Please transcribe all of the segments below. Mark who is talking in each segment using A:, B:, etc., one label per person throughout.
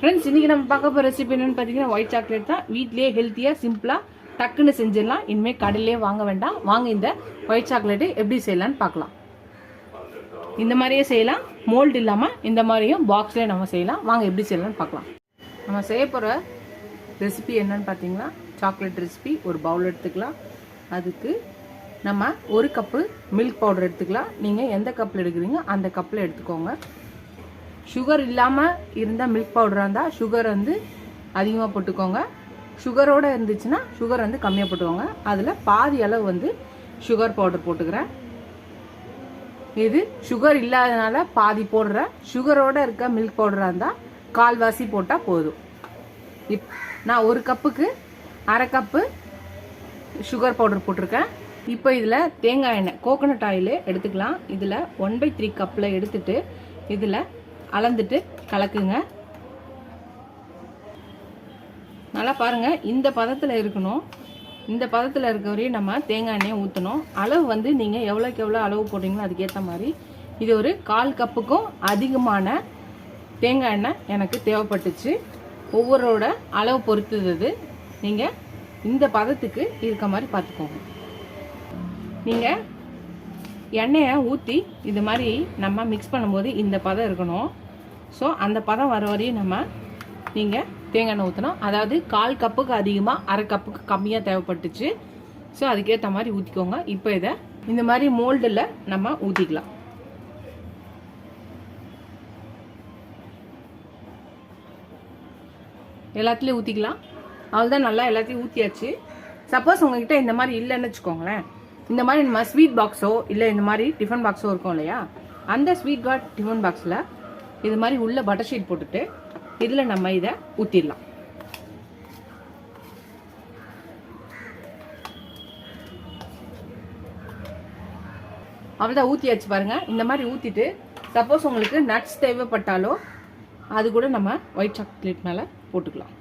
A: Friends, இன்றைக்கி நம்ம பார்க்க போகிற ரெசிபி என்னென்னு பார்த்தீங்கன்னா ஒயிட் சாக்லேட் தான். வீட்லேயே ஹெல்த்தியாக சிம்பிளாக டக்குன்னு செஞ்சிடலாம். இனிமேல் கடையிலே வாங்க வேண்டாம். வாங்க இந்த ஒயிட் சாக்லேட்டு எப்படி செய்யலான்னு பார்க்கலாம். இந்த மாதிரியே செய்யலாம், மோல்டு இல்லாமல் இந்த மாதிரியும் பாக்ஸ்லேயே நம்ம செய்யலாம். வாங்க எப்படி செய்யலான்னு பார்க்கலாம். நம்ம செய்ய போகிற ரெசிபி என்னன்னு பார்த்தீங்கன்னா சாக்லேட் ரெசிபி. ஒரு பவுல் எடுத்துக்கலாம். அதுக்கு நம்ம ஒரு கப்பு மில்க் பவுடர் எடுத்துக்கலாம். நீங்கள் எந்த கப்பில் எடுக்கிறீங்க அந்த கப்பில் எடுத்துக்கோங்க. சுகர் இல்லாமல் இருந்தால் மில்க் பவுடராக இருந்தால் சுகர் வந்து அதிகமாக போட்டுக்கோங்க. சுகரோடு இருந்துச்சுன்னா சுகர் வந்து கம்மியாக போட்டுக்கோங்க. அதில் பாதி அளவு வந்து சுகர் பவுடர் போட்டுக்கிறேன். இது சுகர் இல்லாதனால பாதி போடுறேன். சுகரோடு இருக்க மில்க் பவுடராக இருந்தால் கால்வாசி போட்டால் போதும். நான் ஒரு கப்புக்கு அரை கப்பு சுகர் பவுடர் போட்டிருக்கேன். இப்போ இதில் தேங்காய் எண்ணெய் கோகோனட் ஆயில் எடுத்துக்கலாம். இதில் 1/3 கப்பில் எடுத்துட்டு இதில் அளந்துட்டு கலக்குங்க. நல்லா பாருங்கள், இந்த பதத்தில் இருக்கணும். இந்த பதத்தில் இருக்க வரையும் நம்ம தேங்காய் எண்ணெயை ஊற்றணும். அளவு வந்து நீங்கள் எவ்வளோக்கு எவ்வளோ அளவு போட்டிங்களோ அதுக்கேற்ற மாதிரி. இது ஒரு 1/4 கப்புக்கும் அதிகமான தேங்காய் எண்ணெய் எனக்கு தேவைப்பட்டுச்சு. ஒவ்வொருவரோட அளவு பொறுத்தது. நீங்கள் இந்த பதத்துக்கு இருக்க மாதிரி பார்த்துக்கோங்க. நீங்கள் எண்ணெயை ஊற்றி இது மாதிரி நம்ம மிக்ஸ் பண்ணும்போது இந்த பதம் இருக்கணும். ஸோ அந்த பதம் வர வரையும் நீங்கள் தேங்காய் எண்ணெய் ஊற்றணும். அதாவது 1/4 கப்புக்கு அதிகமாக அரை கப்புக்கு கம்மியாக தேவைப்பட்டுச்சு. ஸோ அதுக்கேற்ற மாதிரி ஊற்றிக்கோங்க. இப்போ இதை இந்த மாதிரி மோல்டில் நம்ம ஊற்றிக்கலாம். எல்லாத்துலேயும் ஊற்றிக்கலாம். அவ்வளோதான், நல்லா எல்லாத்தையும் ஊற்றியாச்சு. சப்போஸ் உங்ககிட்ட இந்த மாதிரி இல்லைன்னு வச்சுக்கோங்களேன். இந்த மாதிரி நம்ம ஸ்வீட் பாக்ஸோ இல்லை இந்த மாதிரி டிஃபன் பாக்ஸோ இருக்கும் இல்லையா, அந்த ஸ்வீட் பாட் டிஃபன் பாக்ஸில் இது மாதிரி உள்ள பட்டர் ஷீட் போட்டுட்டு இதில் நம்ம இதை ஊற்றிடலாம். அவ்வளோதான், ஊற்றியாச்சு பாருங்கள். இந்த மாதிரி ஊற்றிட்டு சப்போஸ் உங்களுக்கு நட்ஸ் தேவைப்பட்டாலோ அது கூட நம்ம ஒயிட் சாக்லேட் மேலே போட்டுக்கலாம்.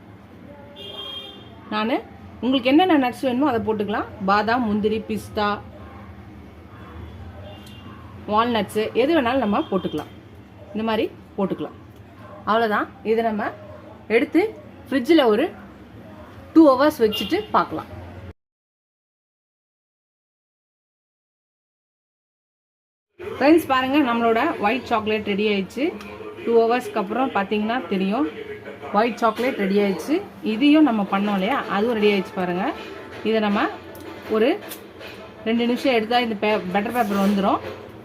A: நான் உங்களுக்கு என்னென்ன நட்ஸ் வேணுமோ அதை போட்டுக்கலாம். பாதாம், முந்திரி, பிஸ்தா, வால்நட்ஸு எது வேணாலும் நம்ம போட்டுக்கலாம். இந்த மாதிரி போட்டுக்கலாம். அவ்வளோதான். இதை நம்ம எடுத்து ஃப்ரிட்ஜில் ஒரு 2 hours வச்சுட்டு பார்க்கலாம். ஃப்ரெண்ட்ஸ் பாருங்கள், நம்மளோட ஒயிட் சாக்லேட் ரெடி ஆயிடுச்சு. 2 hours அப்புறம் பார்த்தீங்கன்னா தெரியும் ஒயிட் சாக்லேட் ரெடி ஆயிடுச்சு. இதையும் நம்ம பண்ணோம் இல்லையா, அதுவும் ரெடி ஆயிடுச்சு பாருங்கள். இதை நம்ம ஒரு 2 நிமிஷம் எடுத்தால் இந்த பட்டர் பேப்பர் வந்துடும்.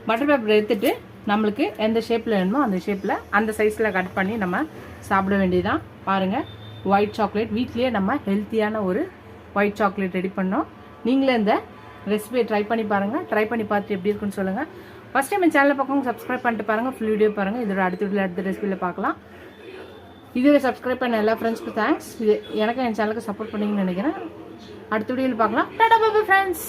A: பட்டர் பேப்பர் எடுத்துகிட்டு நம்மளுக்கு எந்த ஷேப்பில் வேணுமோ அந்த ஷேப்பில் அந்த சைஸில் கட் பண்ணி நம்ம சாப்பிட வேண்டியதான். பாருங்கள், ஒயிட் சாக்லேட் வீட்லேயே நம்ம ஹெல்த்தியான ஒரு ஒயிட் சாக்லேட் ரெடி பண்ணோம். நீங்களே இந்த ரெசிபியை ட்ரை பண்ணி பாருங்கள். ட்ரை பண்ணி பார்த்துட்டு எப்படி இருக்குன்னு சொல்லுங்கள். ஃபஸ்ட் டைம் என் சேனலில் பார்க்கணும் சப்ஸ்கிரைப் பண்ணிட்டு பாருங்கள். ஃபுல் வீடியோ பாருங்கள். இதோட அடுத்த ரெசிபியில் பார்க்கலாம். இதுவே சப்ஸ்கிரைப் பண்ண எல்லா ஃப்ரெண்ட்ஸ்க்கு தேங்க்ஸ். இது எனக்கு என் சேனலுக்கு சப்போர்ட் பண்ணிங்கன்னு நினைக்கிறேன். அடுத்த வீடியோவில் பார்க்கலாம். டாடா பை பை ஃப்ரெண்ட்ஸ்.